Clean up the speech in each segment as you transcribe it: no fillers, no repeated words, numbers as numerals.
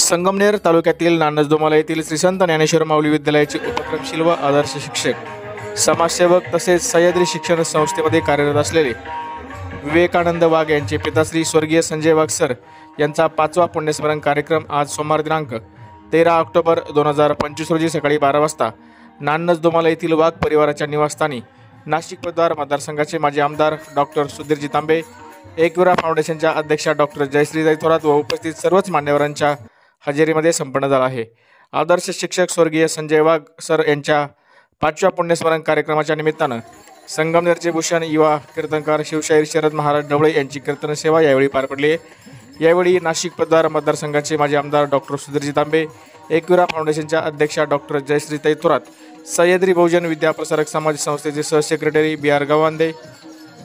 संगमनेर तालुक्यातील नानजदोमाला येथील श्री संत ज्ञानेश्वर माऊली विद्यालयाचे उपक्रमशील व आदर्श शिक्षक समाजसेवक तसेच सह्याद्री शिक्षण संस्थेमध्ये कार्यरत असलेले विवेकानंद वाघ यांचे पिताश्री स्वर्गीय संजय वाघ सर यांचा 5वा पुण्यस्मरण कार्यक्रम आज सोमवार दिनांक 13 ऑक्टोबर 2025 रोजी सकाळी 12 वाजता नानजदोमाला येथील वाघ परिवाराच्या निवासस्थानी नाशिक पदवीधर मतदारसंघाचे माजी आमदार डॉक्टर सुधीरजी तांबे, एकविरा फाउंडेशनच्या अध्यक्षा डॉक्टर जयश्रीताई थोरात व उपस्थित सर्वच मान्यवरांच्या हजेरीमध्ये संपन्न झाला आहे। आदर्श शिक्षक स्वर्गीय संजय वाघ सर यांच्या 5व्या पुण्यस्मरण कार्यक्रमाच्या निमित्तानं संगमनेरचे भूषण युवा कीर्तनकार शिवशाहीर शरद महाराज ढवळे यांची कीर्तन सेवा यावेळी पार पडली आहे। यावेळी नाशिक पदवीधर मतदारसंघाचे माजी आमदार डॉक्टर सुधीरजी तांबे, एकविरा फाउंडेशनच्या अध्यक्षा डॉक्टर जयश्रीताई थोरात, सह्याद्री बहुजन विद्या प्रसारक समाज संस्थेचे सहसेक्रेटरी BR गवांदे,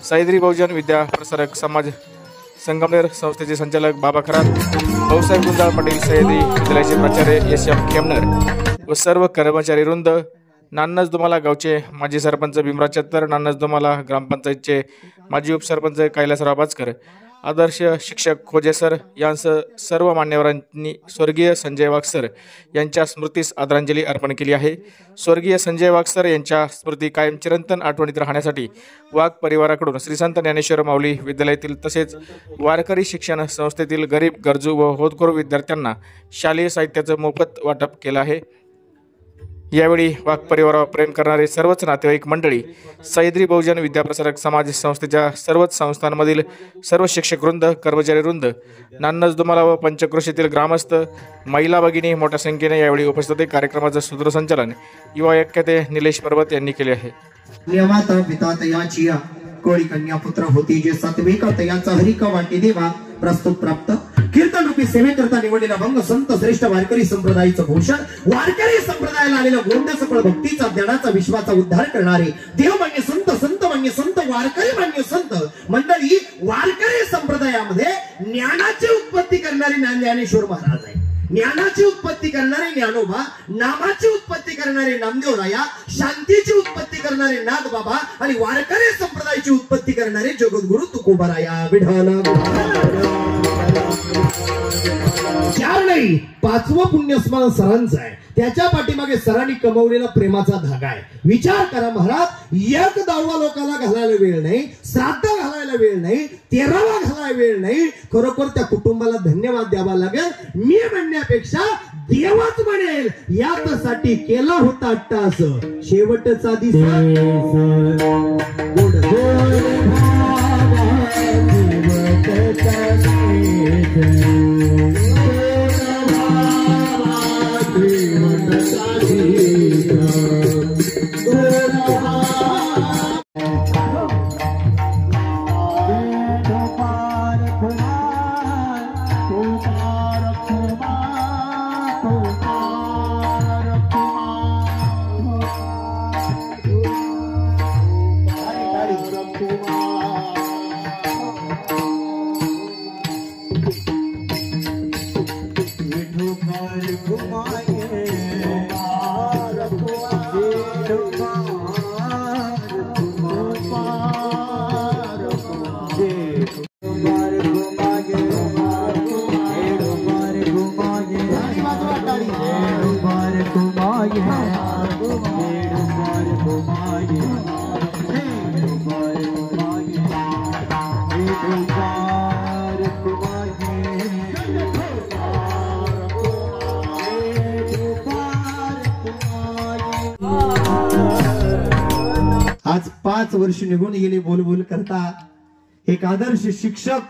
सह्याद्री बहुजन विद्या प्रसारक समाज संगमनेर संस्थेचे संचालक बाबा खरात, भाऊसाहेब गुंजाळ पाटील, सह्याद्री विद्यालयाचे प्राचार्य SM खेमनर व सर्व कर्मचारी वृंद, नानजदोमाला गावचे माजी सरपंच भीमराज चत्तर, नानजदोमाला ग्रामपंचायतचे माजी उपसरपंच कैलासराव बाचकर, आदर्श शिक्षक खोजे सर यांसह सर्व मान्यवरांनी स्वर्गीय संजय वाघ सर यांच्या स्मृतीस आदरांजली अर्पण केली आहे। स्वर्गीय संजय वाघ सर यांच्या स्मृती कायम चिरंतन आठवणीत राहण्यासाठी वाघ परिवाराकडून श्री संत ज्ञानेश्वर माऊली विद्यालयातील तसेच वारकरी शिक्षण संस्थेतील गरीब, गरजू व होतकरू विद्यार्थ्यांना शालेय साहित्याचं मोफत वाटप केलं आहे। यावेळी वाघ परिवारावर प्रेम करणारे सर्वच नातेवाईक मंडळी, सह्याद्री बहुजन विद्याप्रसारक समाज संस्थेच्या सर्वच संस्थांमधील सर्व शिक्षक वृंद, कर्मचारी वृंद, नानजदोमाला व पंचक्रोशीतील ग्रामस्थ, महिला भगिनी मोठ्या संख्येने यावेळी उपस्थित कार्यक्रमाचं सूत्रसंचालन युवा ऐक्यते निलेश पर्वत यांनी केले आहे। कोळी कन्या पुत्र होती जे सात्विक तयांचा हरिका वाटी देवा प्रस्तुत प्राप्त कीर्तन रूपी सेवेकरता निवडलेला भंग संत श्रेष्ठ वारकरी संप्रदायाचं भूषण, वारकरी संप्रदायाला आलेला गोंड सफळ भक्तीचा, ज्ञानाचा, विश्वाचा उद्धार करणारे देवमान्य संत, संत मान्य संत, वारकरी मान्य संत मंडळी, वारकरी संप्रदायामध्ये ज्ञानाची उत्पत्ती करणारे ज्ञानेश्वर महाराज आहे, ज्ञानाची उत्पत्ती करणारे ज्ञानोबा, नामाची उत्पत्ती करणारे नामदेव राया, शांतीची उत्पत्ती करणारे नाग बाबा आणि वारकरी संप्रदायाची उत्पत्ती करणारे जगद्गुरु तुकोबाराया विठाला। चार नाही, 5वं पुण्यस्मरण सरांचं आहे, त्याच्या पाठीमागे सरांनी कमवलेला प्रेमाचा धागा आहे। विचार करा महाराज, एक 10वा लोकांना घालायला वेळ नाही, श्राद्ध घालायला वेळ नाही, 13वा घालायला वेळ नाही, खरोखर त्या कुटुंबाला धन्यवाद द्यावा लागेल। मी म्हणण्यापेक्षा देवच म्हणेल, यासाठी केला होता अट्टास शेवटचा दिसा आज 5 वर्ष निघून गेली बोलबोल करता। एक आदर्श शिक्षक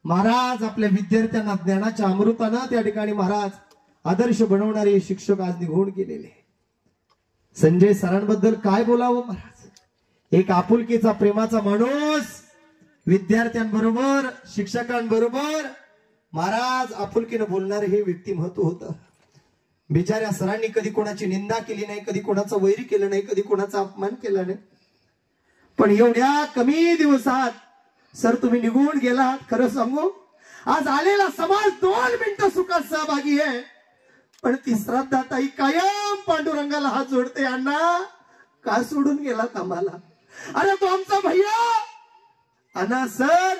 महाराज आपल्या विद्यार्थ्यांना ज्ञानाच्या अमृतानं त्या ठिकाणी महाराज आदर्श बनवणारे शिक्षक आज निघून गेलेले। संजय सरांबद्दल काय बोलावं महाराज, एक आपुलकीचा प्रेमाचा माणूस, विद्यार्थ्यांबरोबर शिक्षकांबरोबर महाराज आपुलकीनं बोलणारे हे व्यक्तिमत्व होतं। बिचाऱ्या सरांनी कधी कोणाची निंदा केली नाही, कधी कोणाचं वैरी केलं नाही, कधी कोणाचा अपमान केला नाही, पण एवढ्या कमी दिवसात सर तुम्ही निघून गेलात। खरं सांगू, आज आलेला समाज 2 मिनिटं सुखात सहभागी आहे, पण तिसरा दाताई कायम पांडुरंगाला हात जोडते, अण्णा का सोडून गेलात आम्हाला? अरे तो आमचा भैया अण्णा सर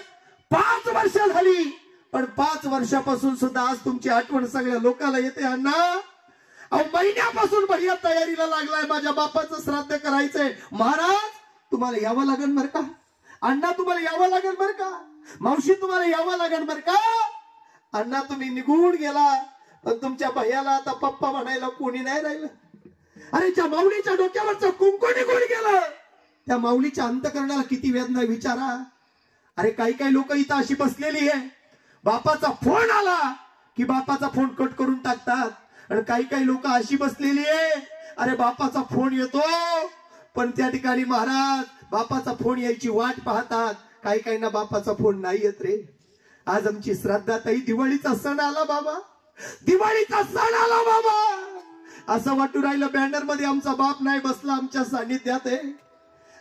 5 वर्ष झाली पण 5 वर्षापासून सुद्धा आज तुमची आठवण सगळ्या लोकांना येते. अण्णा अहो महिन्यापासून भैया तयारीला लागलाय, माझ्या बापाचं श्राद्ध करायचंय. महाराज तुम्हाला यावं लागेल बरं का, अण्णा तुम्हाला यावं लागेल बरं का, मावशी तुम्हाला यावं लागेल बरं का. अण्णा तुम्ही निघून गेला, पण तुमच्या भैयाला आता पप्पा म्हणायला कोणी नाही राहिलं. अरे ज्या माऊलीच्या डोक्यावरचं कुंकू निघून गेलं, त्या माऊलीच्या अंतकरणाला किती वेदना विचारा. अरे काही लोक इथं अशी बसलेली आहे, बापाचा फोन आला की बापाचा फोन कट करून टाकतात. आणि काही लोक अशी बसलेली आहे, अरे बापाचा फोन येतो पण त्या ठिकाणी महाराज बापाचा फोन यायची वाट पाहतात. काहींना बापाचा फोन नाही येत रे. आज आमची श्राद्धाताई दिवाळीचा सण आला बाबा, दिवाळीचा सण आला बाबा. असं वाटू राहिलं बॅनर मध्ये आमचा बाप नाही बसला आमच्या सानिध्यात आहे.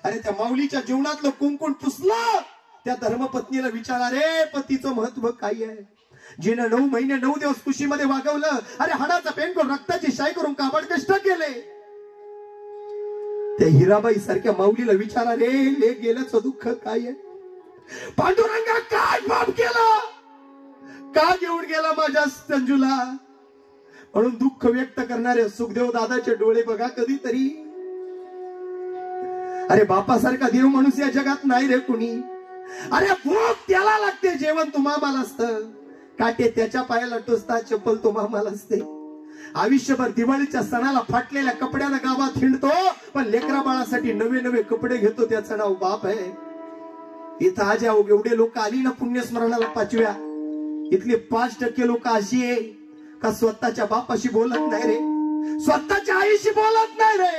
अरे त्या माऊलीच्या जीवनातलं कुंकुण पुसलं, त्या धर्मपत्नीला विचारा रे पतीचं महत्व काय आहे. जिनं 9 महिने 9 दिवस कुशीमध्ये वागवलं, अरे हाडाचा पेन करून रक्ताची शाई करून काबड कष्ट केले. त्या हिराबाई सारख्या माऊलीला विचारा रे लेक गेल्याचं दुःख काय आहे. पांडुरंगा काय पाप केला, का घेऊन गेला माझ्या संजूला. म्हणून दुःख व्यक्त करणारे सुखदेव दादाचे डोळे बघा कधीतरी. अरे बापासारखा देव माणूस या जगात नाही रे कुणी. अरे भूक त्याला लागते, जेवण तुम्हाला असतं, काटे त्याच्या पायाला टोचतात, चप्पल तुम्हाला असते. आयुष्यभर दिवाळीच्या सणाला फाटलेल्या कपड्यानं गावात हिंडतो, पण लेकरा बाळासाठी नवे कपडे घेतो, त्याचं नाव बाप आहे. इथं आज एवढे लोक आली ना पुण्यस्मरणाला 5व्या, इथले 5% लोक अशी आहे का स्वतःच्या बापाशी बोलत नाही रे, स्वतःच्या आईशी बोलत नाही रे.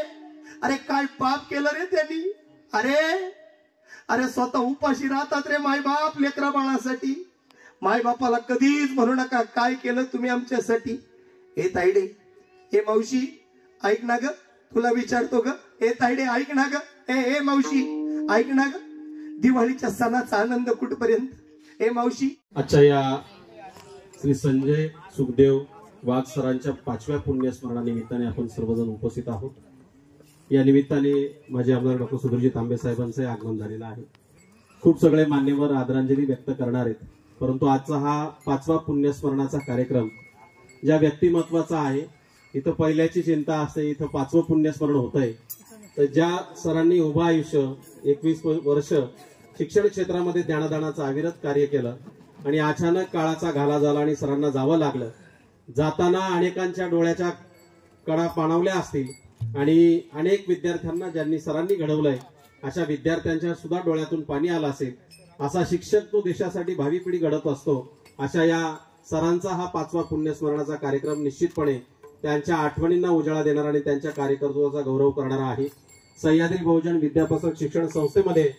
अरे काय पाप केलं रे त्यांनी. अरे स्वतः उपाशी राहतात रे माय बाप लेकरा बाळासाठी. माय बापाला कधीच म्हणू नका काय केलं तुम्ही आमच्यासाठी. ए ताईडे, ए मावशी ऐक ना ग, तुला विचारतो ग. ए ताईडे ऐक ना ग, ए मावशी ऐक ना ग. दिवाळीच्या सणाचा आनंद कुठपर्यंत. ए मावशी, आजच्या या श्री संजय सुखदेव वाघ सरांच्या 5व्या पुण्यस्मरणानिमित्ताने आपण सर्वजण उपस्थित आहोत. या निमित्ताने माझे आमदार डॉक्टर सुधीरजी तांबे साहेबांचे आगमन झालेलं आहे. खूप सगळे मान्यवर आदरांजली व्यक्त करणार आहेत, परंतु आजचा हा 5वा पुण्यस्मरणाचा कार्यक्रम ज्या व्यक्तिमत्वाचा आहे, इथं पहिल्याची चिंता असते, इथं 5वं पुण्यस्मरण होत आहे. तर ज्या सरांनी उभं आयुष्य 21 वर्ष शिक्षण क्षेत्रामध्ये ज्ञानदानाचं अविरत कार्य केलं आणि अचानक काळाचा घाला झाला आणि सरांना जावं लागलं. जाताना अनेकांच्या डोळ्याच्या कडा पाणावल्या असतील आणि अनेक विद्यार्थ्यांना ज्यांनी सरांनी घडवलंय अशा विद्यार्थ्यांच्या सुद्धा डोळ्यातून पाणी आलं असेल. असा शिक्षक तो देशासाठी भावी पिढी घडत असतो. अशा या सरांचा हा 5वा पुण्यस्मरणाचा कार्यक्रम निश्चितपणे त्यांच्या आठवणींना उजाळा देणारा आणि त्यांच्या कार्यकर्तृत्वाचा गौरव करणारा आहे. सह्याद्री बहुजन विद्यापसक शिक्षण संस्थेमध्ये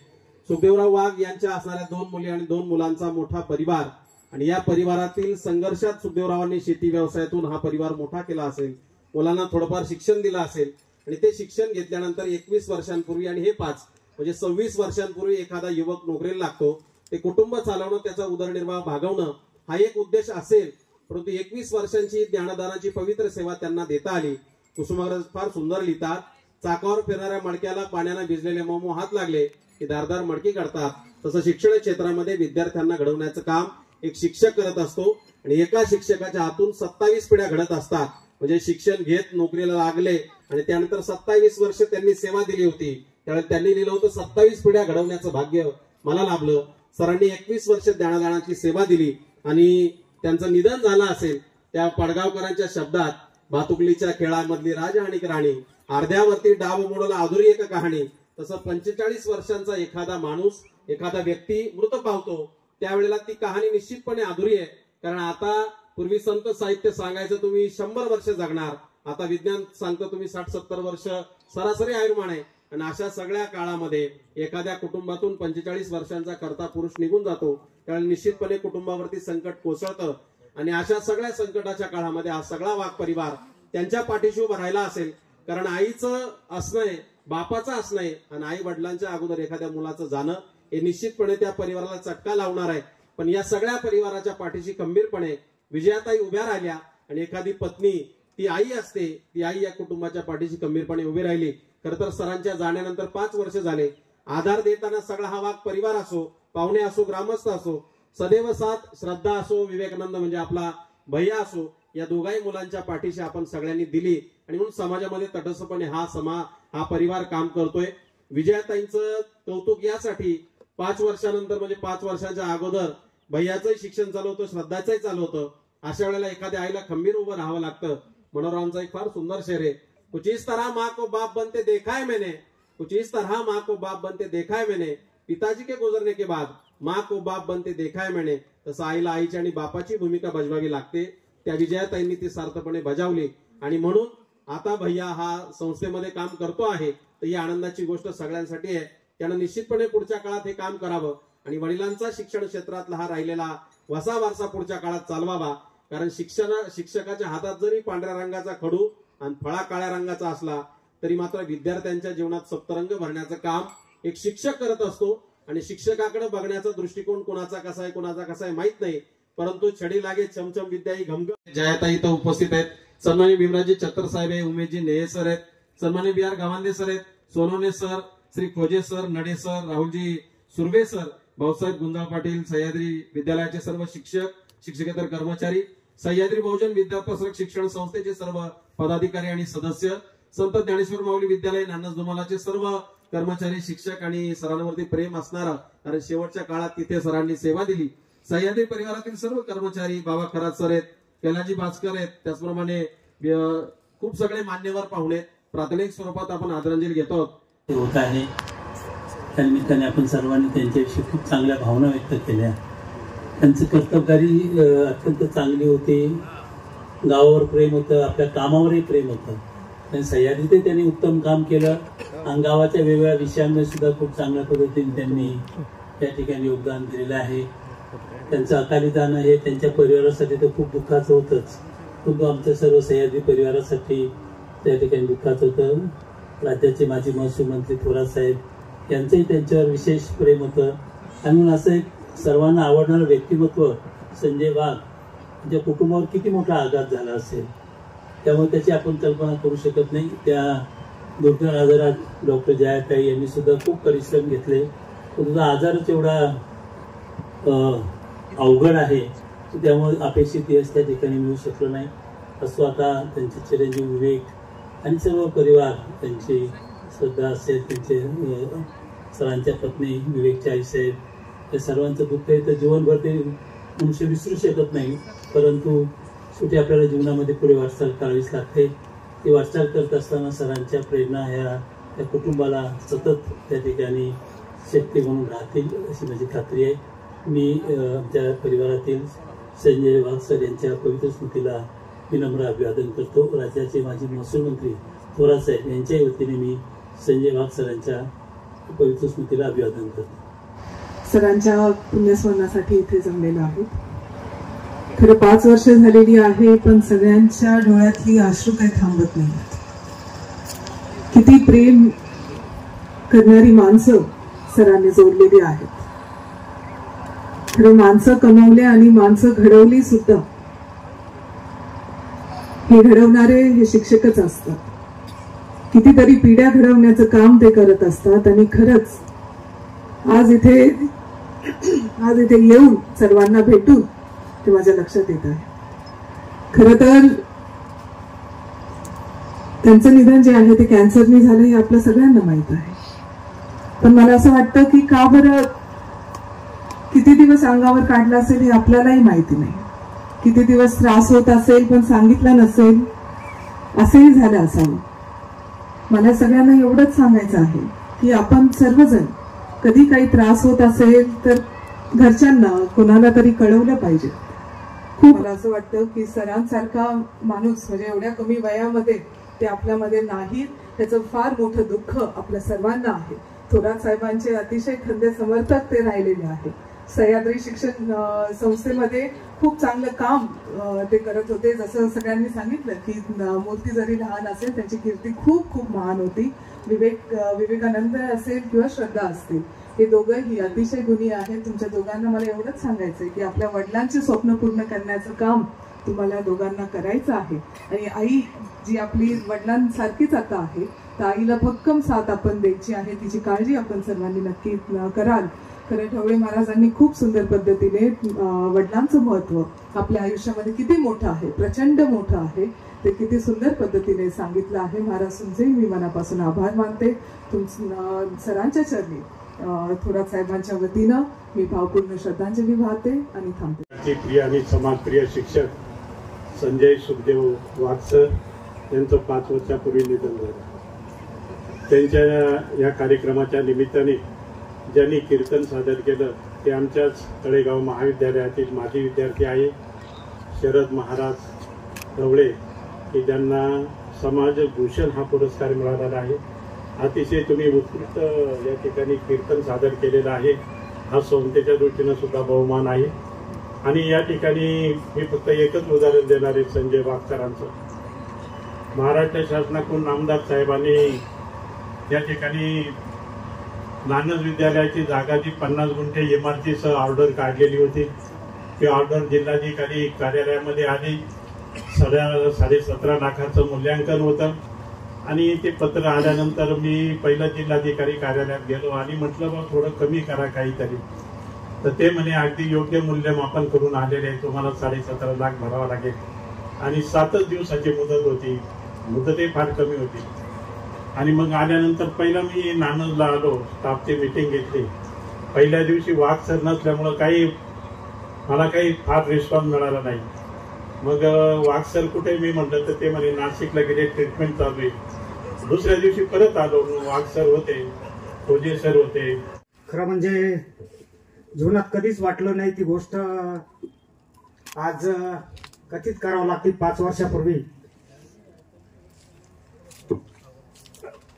सुखदेवराव वाघ यांच्या असणाऱ्या 2 मुली आणि 2 मुलांचा मोठा परिवार आणि या परिवारातील संघर्षात सुखदेवरावांनी शेती व्यवसायातून हा परिवार मोठा केला असेल, मुलांना थोडंफार शिक्षण दिलं असेल आणि ते शिक्षण घेतल्यानंतर 21 वर्षांपूर्वी आणि हे 5 म्हणजे 26 वर्षांपूर्वी एखादा युवक नोकरीला लागतो. ते कुटुंब चालवणं, त्याचा उदरनिर्वाह भागवणं हा एक उद्देश असेल, परंतु 21 वर्षांची ज्ञानदानाची पवित्र सेवा त्यांना देता आली. कुसुमाग्रज फार सुंदर लिहितात, चाकावर फिरणाऱ्या मडक्याला पाण्याने भिजलेले मऊ हात लागले की धारदार मडकी काढतात. तसं शिक्षण क्षेत्रामध्ये विद्यार्थ्यांना घडवण्याचं काम एक शिक्षक करत असतो आणि एका शिक्षकाच्या हातून 27 पिढ्या घडत असतात. म्हणजे शिक्षण घेत नोकरीला लागले आणि त्यानंतर 27 वर्ष त्यांनी सेवा दिली होती. त्यावेळेस त्यांनी लिहिलं होतं 27 पिढ्या घडवण्याचं भाग्य मला लाभलं. सरांनी 21 वर्ष ज्ञानदानाची सेवा दिली आणि त्यांचं निधन झालं असेल. त्या पडगावकरांच्या शब्दात, भातुकलीच्या खेळामधली राजा आणि राणी, अर्ध्यावरती डाव मोडला अधुरी एक कहाणी. तसं 45 वर्षांचा एखादा माणूस, एखादा व्यक्ती मृत पावतो त्यावेळेला ती कहाणी निश्चितपणे अधुरी आहे. कारण आता पूर्वी संत साहित्य सांगायचं तुम्ही 100 वर्ष जगणार, आता विज्ञान सांगतं तुम्ही 60-70 वर्ष सरासरी आयुर्मान आहे. आणि अशा सगळ्या काळामध्ये एखाद्या कुटुंबातून 45 वर्षांचा करता पुरुष निघून जातो, त्यावेळेला निश्चितपणे कुटुंबावरती संकट कोसळतं. आणि अशा सगळ्या संकटाच्या काळामध्ये हा सगळा वाघ परिवार त्यांच्या पाठीशी उभा राहिला असेल. कारण आईचं असणं, बापाचं असणं आणि आई वडिलांच्या अगोदर एखाद्या मुलाचं जाणं हे निश्चितपणे त्या परिवाराला चटका लावणार आहे. पण या सगळ्या परिवाराच्या पाठीशी खंबीरपणे विजयाताई उभ्या राहिल्या आणि एखादी पत्नी ती आई असते, ती आई या कुटुंबाच्या पाठीशी खंबीरपणे उभी राहिली. खरं तर सरांच्या जाण्यानंतर 5 वर्ष झाले. आधार देताना सगळा हा वाघ परिवार असो, पाहुणे असो, ग्रामस्थ असो, सदैव साथ श्रद्धा असो, विवेकानंद म्हणजे आपला भैया असो, या दोघाही मुलांच्या पाठीशी आपण सगळ्यांनी दिली आणि म्हणून समाजामध्ये तटस्थपणे हा परिवार काम करतोय. विजयाताईंचं कौतुक यासाठी 5 वर्षानंतर म्हणजे 5 वर्षांच्या अगोदर भैयाचंही शिक्षण चालू होतं, श्रद्धाचंही चालू होतं. अशा वेळेला एखाद्या आईला खंबीर उभं राहावं लागतं. मनोहरांचा एक फार सुंदर शेर आहे, कुछ इस तरह माँ को बाप बनते देखा है मैंने, कुछ इस तरह माँ को बाप बनते देखा है मैंने, पिताजी के गुजरने के बाद माँ को बाप बनते देखा है मैंने. तसं आईला आईची आणि बापाची भूमिका बजवावी लागते. त्या विजयाताईंनी ती सार्थपणे बजावली आणि म्हणून आता भैया हा संस्थेमध्ये काम करतो आहे. तर ही आनंदाची गोष्ट सगळ्यांसाठी आहे. त्यानं निश्चितपणे पुढच्या काळात हे काम करावं आणि वडिलांचा शिक्षण क्षेत्रातला हा राहिलेला वसा वारसा पुढच्या काळात चालवावा. कारण शिक्षकाच्या हातात जरी पांढऱ्या रंगाचा खडू आणि फळा काळ्या रंगाचा असला तरी मात्र विद्यार्थ्यांच्या जीवनात सप्तरंग भरण्याचं काम एक शिक्षक करत असतो. आणि शिक्षकाकडे बघण्याचा दृष्टिकोन कोणाचा कसा आहे माहित नाही, परंतु छडी लागे चमचम विद्या ही घमघम. जयाताई इथं उपस्थित आहेत. सन्माननीय भीमराजी चत्तर साहेब आहे, उमेशजी नेहे सर आहेत, सन्माननीय बी आर गावांदे सर आहेत, सोनवणे सर, श्री खोजे सर, नडे सर, राहुलजी सुर्वे सर, भाऊसाहेब गुंजाळ पाटील, सह्याद्री विद्यालयाचे सर्व शिक्षक, शिक्षकेतर कर्मचारी, सह्याद्री बहुजन विद्यापसरक शिक्षण संस्थेचे सर्व पदाधिकारी आणि सदस्य, संत ज्ञानेश्वर माऊली विद्यालय नानस दुमालाचे सर्व कर्मचारी, शिक्षक आणि सरांवरती प्रेम असणारा, कारण शेवटच्या काळात तिथे सरांनी सेवा दिली. सह्याद्री परिवारातील सर्व कर्मचारी, बाबा खरात सर आहेत, कैलाजी भास्कर आहेत, त्याचप्रमाणे खूप सगळे मान्यवर पाहुणे. प्राथमिक स्वरूपात आपण आदरांजली घेतो होत आहे. त्यानिमित्ताने आपण सर्वांनी त्यांच्याविषयी खूप चांगल्या भावना व्यक्त केल्या. त्यांची कर्तबगारी अत्यंत चांगली होती. गावावर प्रेम होतं, आपल्या कामावरही प्रेम होतं. आणि सह्याद्रीत त्यांनी उत्तम काम केलं आणि गावाच्या वेगवेगळ्या विषयांमध्ये सुद्धा खूप चांगल्या पद्धतीने त्यांनी त्या ठिकाणी योगदान दिलेलं आहे. त्यांचं अकाली जाणं हे त्यांच्या परिवारासाठी तर खूप दुःखाचं होतंच, परंतु आमच्या सर्व सह्याद्री परिवारासाठी त्या ठिकाणी दुःखाचं होतं. राज्याचे माजी महसूल मंत्री थोरात साहेब यांचंही त्यांच्यावर विशेष प्रेम होतं. आणि म्हणून असं एक सर्वांना आवडणारं व्यक्तिमत्व संजय वाघ यांच्या कुटुंबावर किती मोठा आघात झाला असेल, त्यामुळे त्याची आपण कल्पना करू शकत नाही. त्या दुर्धर आजारात डॉक्टर जयाताई यांनी सुद्धा खूप परिश्रम घेतले, परंतु आजारच एवढा अवघड आहे त्यामुळे अपेक्षित यश त्या ठिकाणी मिळू शकलं नाही. असो आता त्यांचे चिरंजीव विवेक आणि सर्व परिवार, त्यांची श्रद्धा असेल, त्यांचे सरांच्या पत्नी विवेकची आई साहेब, या सर्वांचं दुःख आहे तर जीवनभर ते मनुष्य विसरू शकत नाही. परंतु शेवटी आपल्याला जीवनामध्ये पुढे वाटचाल करावीच लागते. ती वाटचाल करत असताना सरांच्या प्रेरणा ह्या त्या कुटुंबाला सतत त्या ठिकाणी शक्ती म्हणून राहतील अशी माझी खात्री आहे. मी आमच्या परिवारातील संजय वाघ सर यांच्या पवित्र स्मृतीला विनम्र अभिवादन करतो. राज्याचे माजी महसूल मंत्री थोरात साहेब यांच्याही वतीने मी संजय वाघ सरांच्या पवित्र स्मृतीला अभिवादन करतो. सरांच्या पुण्यस्मरणासाठी इथे जमलेलो आहोत. खरं 5 वर्ष झालेली आहे, पण सगळ्यांच्या डोळ्यातली अश्रू काही थांबत नाही. किती प्रेम करणारी माणसं सरांनी जोडलेली आहेत. खरं माणसं कमवले आणि माणसं घडवली सुद्धा. हे घडवणारे हे शिक्षकच असतात. कितीतरी पिढ्या घडवण्याचं काम ते करत असतात. आणि खरंच आज इथे येऊन सर्वांना भेटून ते माझ्या लक्षात येत आहे. खरं तर त्यांचं निधन जे आहे ते कॅन्सरने झालं हे आपल्या सगळ्यांना माहित आहे. पण मला असं वाटतं की का बरं किती दिवस अंगावर काढला असेल हे आपल्यालाही माहिती नाही. किती दिवस त्रास होत असेल पण सांगितलं नसेल, असंही झालं असावं. मला सगळ्यांना एवढंच सांगायचं आहे की आपण सर्वजण कधी काही त्रास होत असेल तर घरच्यांना कोणाला तरी कळवलं पाहिजे. खूप मला असं वाटतं की सरांसारखा माणूस म्हणजे एवढ्या कमी वयामध्ये ते आपल्यामध्ये नाहीत, त्याचं फार मोठं दुःख आपल्या सर्वांना आहे. थोरात साहेबांचे अतिशय खंदे समर्थक ते राहिलेले आहेत. सह्याद्री शिक्षण संस्थेमध्ये खूप चांगलं काम ते करत होते. जसं सगळ्यांनी सांगितलं की मूर्ती जरी लहान असेल त्याची कीर्ती खूप खूप महान होती. विवेकानंद असेल किंवा श्रद्धा असतील, हे दोघंही अतिशय गुणी आहेत. तुमच्या दोघांना मला एवढंच सांगायचंय की आपल्या वडिलांचे स्वप्न पूर्ण करण्याचं काम तुम्हाला दोघांना करायचं आहे. आणि आई जी आपली वडिलांसारखीच आता आहे, तर आईला भक्कम साथ आपण द्यायची आहे. तिची काळजी आपण सर्वांनी नक्की कराल. खरं ढवळे महाराजांनी खूप सुंदर पद्धतीने वडिलांचं महत्व आपल्या आयुष्यामध्ये किती मोठं आहे, प्रचंड मोठं आहे, ते किती सुंदर पद्धतीने सांगितलं आहे. महाराज तुमचे मी मनापासून आभार मानते. सरांच्या चरणी थोरात साहेबांच्या वतीनं मी भावपूर्ण श्रद्धांजली वाहते आणि थांबते. प्रिय आणि समाजप्रिय शिक्षक संजय सुखदेव वाघ सर यांचं 5 वर्षापूर्वी निधन झालं. त्यांच्या या कार्यक्रमाच्या निमित्ताने ज्यांनी कीर्तन सादर केलं ते आमच्याच तळेगाव महाविद्यालयातील माजी विद्यार्थी आहे शरद महाराज ढवळे, की ज्यांना समाजभूषण हा पुरस्कार मिळालेला आहे. अतिशय तुम्ही उत्कृष्ट या ठिकाणी कीर्तन सादर केलेलं आहे. हा संस्थेच्या दृष्टीनं सुद्धा बहुमान आहे. आणि या ठिकाणी मी फक्त एकच उदाहरण देणार आहे संजय वाघ सरांचं. महाराष्ट्र शासनाकडून नामदार साहेबांनी या ठिकाणी नानज विद्यालयाची जागा जी 50 गुंठे इमारतीसह ऑर्डर काढलेली होती, ती ऑर्डर जिल्हाधिकारी कार्यालयामध्ये आली. 17.5 लाखाचं मूल्यांकन होतं. आणि ते पत्र आल्यानंतर मी पहिलं जिल्हाधिकारी कार्यालयात गेलो आणि म्हटलं बा थोडं कमी करा काहीतरी. तर ते म्हणे अगदी योग्य मूल्यमापन करून आलेले आहे, तुम्हाला 17.5 लाख भरावा लागेल. आणि 7च दिवसाची मुदत होती, मुदतही फार कमी होती. आणि मग आल्यानंतर पहिला मी नानजला आलो, स्टाफची मीटिंग घेतली. पहिल्या दिवशी वाघ सर नसल्यामुळं मला काही फार रिस्पॉन्स मिळाला नाही. मग वाघ सर कुठे मी म्हटलं तर ते म्हणे नाशिकला गेले, ट्रीटमेंट चालू आहे. दुसऱ्या दिवशी परत आलो, वाघ सर होते, खोजे सर होते. खरं म्हणजे जीवनात कधीच वाटलं नाही ती गोष्ट आज कथित करावं लागते. 5 वर्षापूर्वी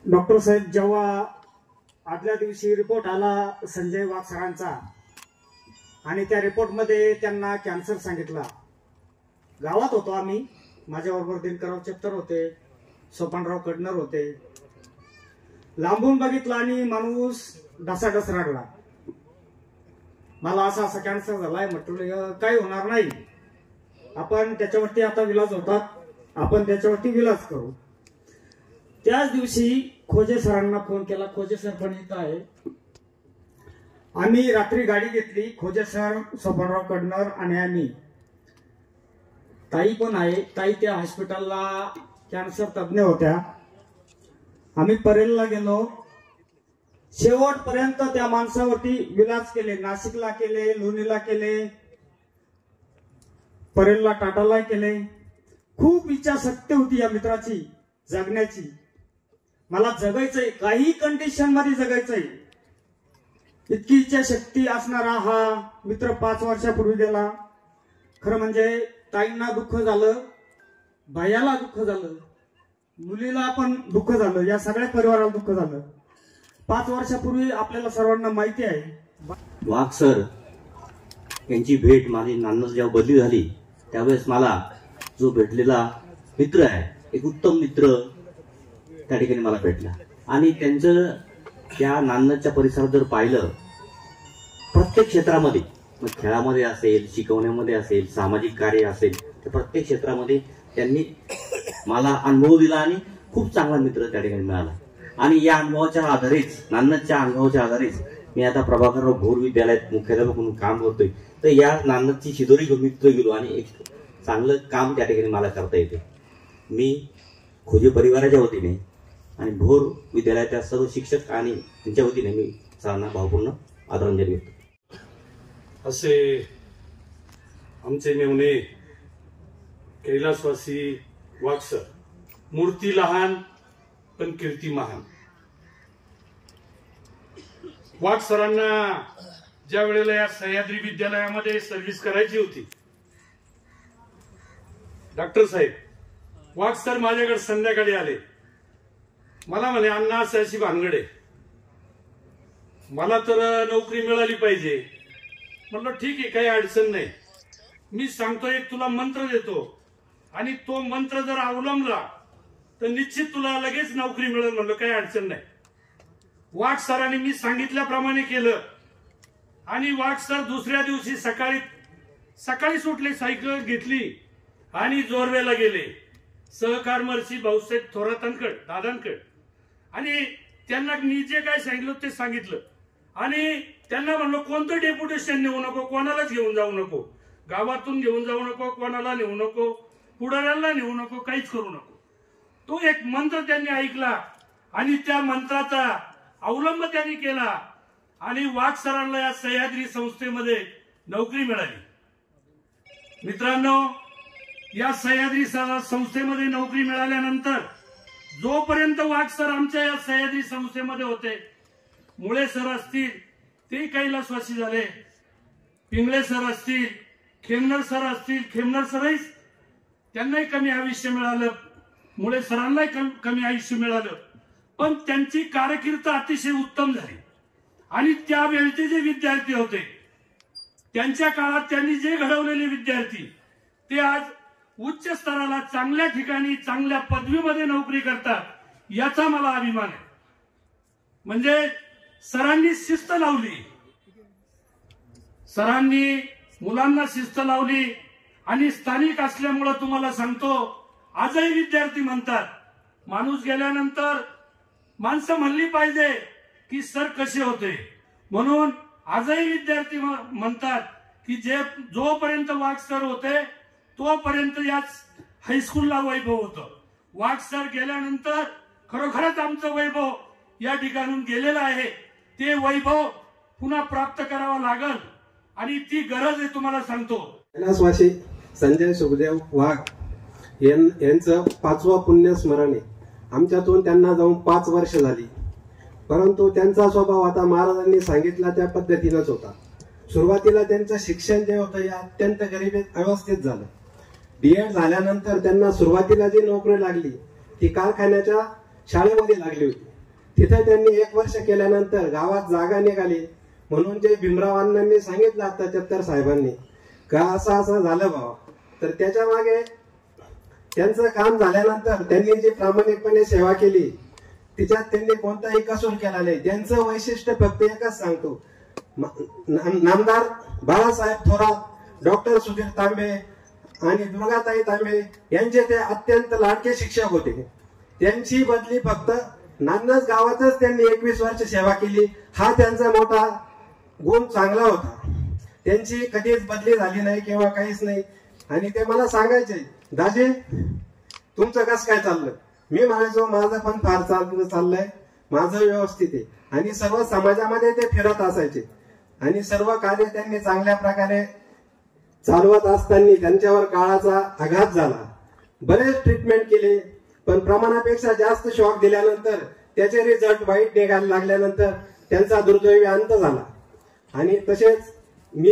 डॉक्टर साहेब जेव्हा आदल्या दिवशी रिपोर्ट आला संजय वाघ सरांचा आणि त्या रिपोर्टमध्ये त्यांना कॅन्सर सांगितला. गावात होतो आम्ही, माझ्याबरोबर दिनकरराव चेप्टर होते, सोपानराव कडनर होते. लांबून बघितलं आणि माणूस ढसाढस रडला. मला असा कॅन्सर झालाय. म्हटलं काही होणार नाही, आपण त्याच्यावरती आता विलाज होतात, आपण त्याच्यावरती विलाज करू. त्याच दिवशी खोजे सरांना फोन केला. खोजे सर पण इथं आहे. आम्ही रात्री गाडी घेतली, खोजे सर, सोपानराव कडनर आणि आम्ही. ताई पण आहे, ताई त्या हॉस्पिटलला कॅन्सर तज्ञ होत्या. आम्ही परेलला गेलो. शेवटपर्यंत त्या माणसावरती विलाज केले. नाशिकला केले, लोणीला केले, परेलला, टाटाला केले. खूप इच्छाशक्ती होती या मित्राची जगण्याची. मला जगायचंय, काही कंडिशन मध्ये जगायचंय, इतकी इच्छाशक्ती असणारा हा मित्र 5 वर्षापूर्वी गेला. खरं म्हणजे ताईंना दुःख झालं, भायाला दुःख झालं, मुलीला पण दुःख झालं, या सगळ्या परिवाराला दुःख झालं. 5 वर्षापूर्वी आपल्याला सर्वांना माहिती आहे. वाघ सर यांची भेट माझी नानज जेव्हा बदली झाली त्यावेळेस मला जो भेटलेला मित्र आहे, एक उत्तम मित्र त्या ठिकाणी मला भेटला. आणि त्यांचं त्या नानजच्या परिसरात जर पाहिलं, प्रत्येक क्षेत्रामध्ये, मग खेळामध्ये असेल, शिकवण्यामध्ये असेल, सामाजिक कार्य असेल, तर प्रत्येक क्षेत्रामध्ये त्यांनी मला अनुभव दिला आणि खूप चांगला मित्र त्या ठिकाणी मिळाला. आणि या अनुभवाच्या आधारेच, नानजच्या अनुभवाच्या आधारेच मी आता प्रभाकरराव भोर विद्यालयात मुख्याध्यापक म्हणून काम करतोय. तर या नानजची शिदोरी घेऊन मी तिथं गेलो आणि एक चांगलं काम त्या ठिकाणी मला करता येते. मी खोजे परिवाराच्या वतीने आणि भोर विद्यालयाच्या सर्व शिक्षक आणि त्यांच्या वतीने मी सरांना भावपूर्ण आदरांजली देतो. असे आमचे मेवणे कैलासवासी वाघ सर, मूर्ती लहान पण कीर्ती महान. वाघ सरांना ज्या वेळेला या सह्याद्री विद्यालयामध्ये सर्व्हिस करायची होती, डॉक्टर साहेब वाघ सर माझ्याकडे संध्याकाळी आले. मला म्हणे अण्णा अशी भानगड आहे, मला तर नोकरी मिळाली पाहिजे. म्हटलं ठीक आहे, काही अडचण नाही, मी सांगतो, एक तुला मंत्र देतो आणि तो मंत्र जर अवलंबला तर निश्चित तुला लगेच नोकरी मिळेल. म्हणलं काही अडचण नाही. वाघ सरांनी मी सांगितल्याप्रमाणे केलं आणि वाघ सर दुसऱ्या दिवशी सकाळी सुटले, सायकल घेतली आणि जोरवेला गेले. सहकार महर्षी भाऊसाहेब थोरातांकडे, दादांकडे. आणि त्यांना मी जे काय सांगितलं ते सांगितलं. आणि त्यांना म्हणलो कोणतं डेप्युटेशन नेऊ नको, कोणालाच घेऊन जाऊ नको, गावातून घेऊन जाऊ नको, कोणाला नेऊ नको, पुढाऱ्यांना नेऊ नको, काहीच करू नको. तो एक मंत्र त्यांनी ऐकला आणि त्या मंत्राचा अवलंब त्यांनी केला आणि वाघ सरांना या सह्याद्री संस्थेमध्ये नोकरी मिळाली. मित्रांनो, या सह्याद्री संस्थेमध्ये नोकरी मिळाल्यानंतर जोपर्यंत वाघ सर आमच्या या सह्याद्री संस्थेमध्ये होते, मुळे सर असतील ते कैलासवासी झाले, पिंगळे सर असतील, खेमनर सर असतील, खेमनर सरही त्यांनाही कमी आयुष्य मिळालं, मुळे सरांनाही कमी आयुष्य मिळालं, पण त्यांची कारकीर्द अतिशय उत्तम झाली. आणि त्यावेळचे जे विद्यार्थी होते, त्यांच्या काळात त्यांनी जे घडवलेले विद्यार्थी ते आज उच्च स्तराला चांगल्या ठिकाणी चांगल्या पदवीमध्ये नोकरी करतात, याचा मला अभिमान आहे. म्हणजे सरांनी शिस्त लावली, सरांनी मुलांना शिस्त लावली आणि स्थानिक असल्यामुळं तुम्हाला सांगतो, आजही विद्यार्थी म्हणतात, माणूस गेल्यानंतर माणसं म्हणली पाहिजे की सर कसे होते, म्हणून आजही विद्यार्थी म्हणतात की जोपर्यंत वाघ सर होते तोपर्यंत याच हायस्कूलला वैभव होतं. वाघ सर गेल्यानंतर खरोखरच आमचं वैभव या ठिकाणून गेलेलं आहे. ते वैभव पुन्हा प्राप्त करावं लागल आणि ती गरज आहे, तुम्हाला सांगतो. कैलासवासी संजय सुखदेव वाघ यांचं 5वं पुण्यस्मरण आहे. आमच्यातून त्यांना जाऊन 5 वर्ष झाली, परंतु त्यांचा स्वभाव आता महाराजांनी सांगितला त्या पद्धतीनंच होता. सुरुवातीला त्यांचं शिक्षण जे होतं हे अत्यंत गरिबीत अवस्थेत झालं. डीएड झाल्यानंतर त्यांना सुरुवातीला जी नोकरी लागली ती कारखान्याच्या शाळेमध्ये लागली होती. तिथे त्यांनी 1 वर्ष केल्यानंतर गावात जागा निघाली म्हणून जे भीमराव अण्णांनी सांगितलं आता 74 साहेबांनी का असं झालं भावा, तर त्याच्या मागे त्यांचं काम झाल्यानंतर त्यांनी जी प्रामाणिकपणे सेवा केली तिच्यात त्यांनी कोणताही कसूर केला नाही. त्यांचं वैशिष्ट्य फक्त एकच सांगतो, नामदार बाळासाहेब थोरात, डॉक्टर सुधीर तांबे आणि दुर्गाताई तांबे यांचे ते अत्यंत लाडके शिक्षक होते. त्यांची बदली फक्त नान्नज गावातच त्यांनी 21 वर्ष सेवा केली, हा त्यांचा मोठा गुण चांगला होता. त्यांची कधीच बदली झाली नाही किंवा काहीच नाही. आणि ते मला सांगायचे, दाजी तुमचं कसं काय चाललं? मी म्हणायचो माझं पण फार चांगलं चाललंय, माझं व्यवस्थित आहे. आणि सर्व समाजामध्ये ते फिरत असायचे आणि सर्व कार्य त्यांनी चांगल्या प्रकारे चालवत असताना त्यांच्यावर काळाचा आघात झाला. बरेच ट्रीटमेंट केले, पण प्रमाणापेक्षा जास्त शॉक दिल्यानंतर त्याचे रिझल्ट वाईट निघायला लागल्यानंतर त्यांचा दुर्दैवी अंत झाला. आणि तसेच मी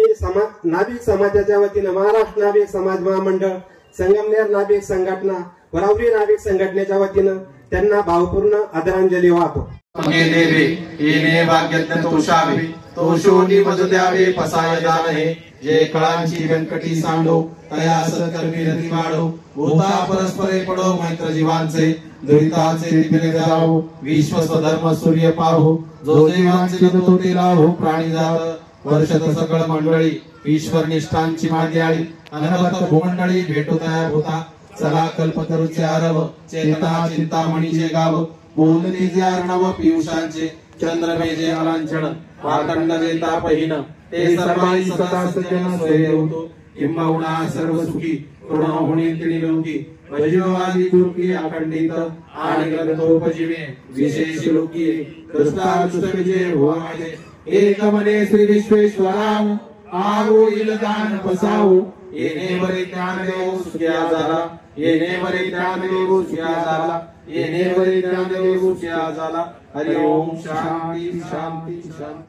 नाभिक समाजाच्या वतीनं महाराष्ट्र नाभिक समाज महामंडळ, संगमनेर नाभिक संघटना, वरावरी नाभिक संघटनेच्या वतीनं त्यांना भावपूर्ण आदरांजली वाहतो. देवे येणे भाग्यज्ञ तोषावे, तोषोनी मज द्यावे पसाय जाणे, जे कळांची व्यंकटी सांडो तयास कर्मी रती वाढो, भूता परस्परे पडो मैत्र जीवांचे, दुरिताचे दिपिले जावो, विश्व स्वधर्म सूर्य पाहो, जो जीवांचे तो ते लाहो, प्राणी जात वर्षत सकळ मंडळी, ईश्वर निष्ठांची मांदियाळी, अनहत भूमंडळी भेटो तया होता, चला कल्पतरुचे आरव, चेतना चिंतामणीचे गाव, बोलते जे अर्णव पियुषांचे, चंद्रमेजे अलांछन, वार्तंड जे तापहीन, ते सर्वांनी सदा सज्जन सोय होतो, किंबहुना सर्व सुखी ऋण होणे तिणी लोकी, भजीवादी दुर्गी अखंडित आणि ग्रंथोपजीवे विशेष लोकी, दृष्टादुष्ट विजय हो माझे, एक मने श्री विश्वेश्वराम, आहो इलदान बसावो, येणे बरे ज्ञान देव सुखिया झाला, येणे बरे ज्ञान देव सुखिया झाला, येणे बरे ज्ञान देव सुखिया झाला. हरि ओम शांती शांती शांती.